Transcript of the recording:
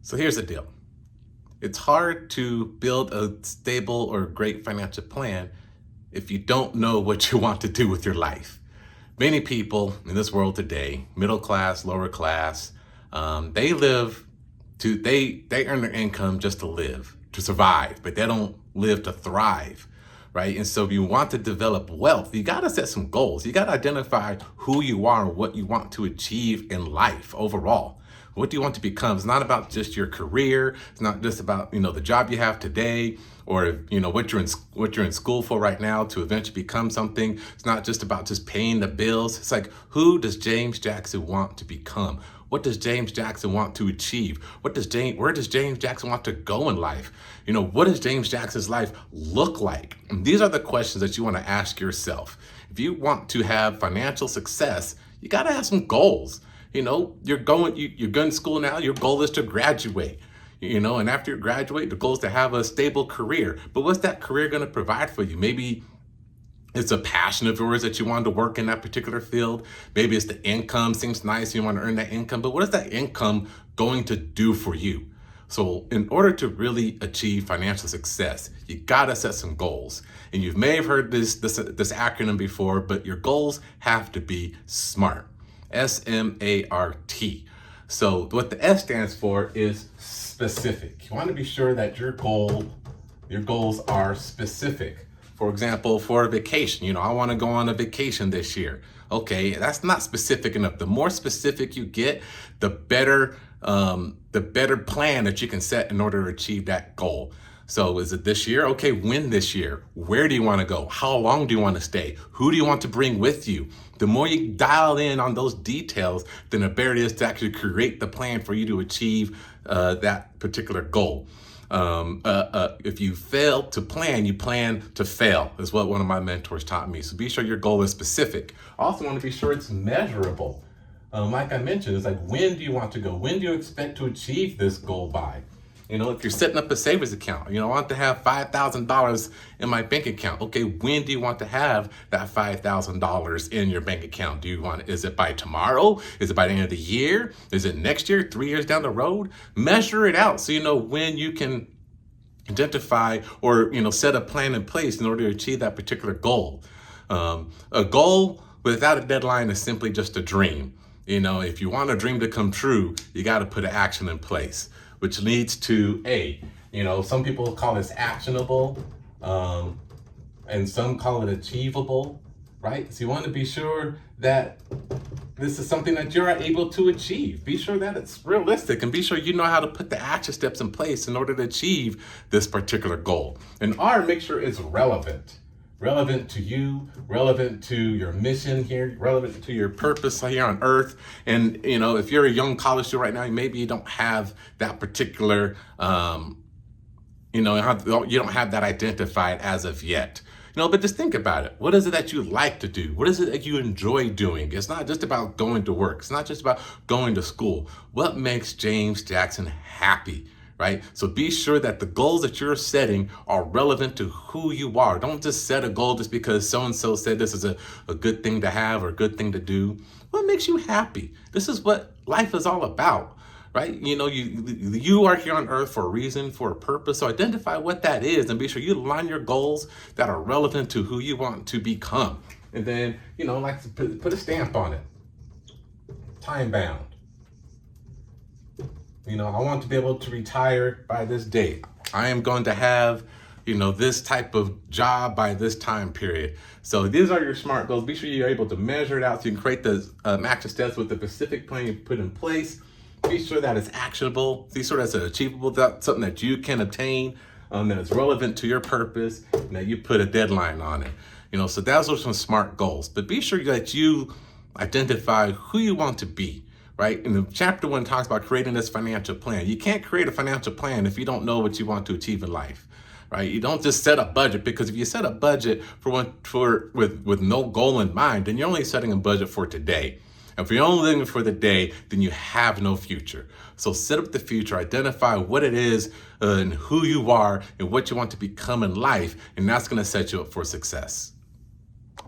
So here's the deal. It's hard to build a stable or great financial plan if you don't know what you want to do with your life. Many people in this world today, middle class, lower class, they earn their income just to live, to survive, but they don't live to thrive, right? And so if you want to develop wealth, you got to set some goals. You got to identify who you are and what you want to achieve in life overall. What do you want to become? It's not about just your career. It's not just about, the job you have today or, what you're in school for right now to eventually become something. It's not just about just paying the bills. It's like, who does James Jackson want to become? What does James Jackson want to achieve? Where does James Jackson want to go in life? What does James Jackson's life look like? And these are the questions that you want to ask yourself. If you want to have financial success, you got to have some goals. You're going to school now. Your goal is to graduate, and after you graduate, the goal is to have a stable career. But what's that career going to provide for you? Maybe it's a passion of yours that you want to work in that particular field. Maybe it's the income seems nice. You want to earn that income, but what is that income going to do for you? So in order to really achieve financial success, you got to set some goals. And you may have heard this acronym before, but your goals have to be SMART. SMART. So what the S stands for is specific. You want to be sure that your goals are specific. For example, for a vacation, I want to go on a vacation this year. Okay, that's not specific enough. The more specific you get, the better plan that you can set in order to achieve that goal. So is it this year? Okay, when this year? Where do you want to go? How long do you want to stay? Who do you want to bring with you? The more you dial in on those details, then the better it is to actually create the plan for you to achieve that particular goal. If you fail to plan, you plan to fail, is what one of my mentors taught me. So be sure your goal is specific. Also want to be sure it's measurable. Like I mentioned, it's like, when do you want to go? When do you expect to achieve this goal by? If you're setting up a savings account, I want to have $5,000 in my bank account. Okay, when do you want to have that $5,000 in your bank account? Is it by tomorrow? Is it by the end of the year? Is it next year, 3 years down the road? Measure it out so you know when you can identify or, set a plan in place in order to achieve that particular goal. A goal without a deadline is simply just a dream. If you want a dream to come true, you got to put an action in place, which leads to some people call this actionable, and some call it achievable, right? So you want to be sure that this is something that you're able to achieve. Be sure that it's realistic, and be sure you know how to put the action steps in place in order to achieve this particular goal. And make sure it's relevant to you, relevant to your mission here, relevant to your purpose here on earth. And, if you're a young college student right now, maybe you don't have that particular, you don't have that identified as of yet. But just think about it. What is it that you like to do? What is it that you enjoy doing? It's not just about going to work. It's not just about going to school. What makes James Jackson happy? Right? So be sure that the goals that you're setting are relevant to who you are. Don't just set a goal just because so-and-so said this is a good thing to have or a good thing to do. What makes you happy? This is what life is all about, right? You are here on earth for a reason, for a purpose. So identify what that is and be sure you align your goals that are relevant to who you want to become. And then, like put a stamp on it. Time bound. I want to be able to retire by this date. I am going to have, this type of job by this time period. So these are your SMART goals. Be sure you're able to measure it out so you can create the action steps with the specific plan you put in place. Be sure that it's actionable. Be sure that's achievable, that's something that you can obtain, that is relevant to your purpose, and that you put a deadline on it. So those are some SMART goals. But be sure that you identify who you want to be. Right? And the chapter 1 talks about creating this financial plan. You can't create a financial plan if you don't know what you want to achieve in life, right? You don't just set a budget, because if you set a budget with no goal in mind, then you're only setting a budget for today. And if you're only living for the day, then you have no future. So set up the future, identify what it is and who you are and what you want to become in life, and that's going to set you up for success.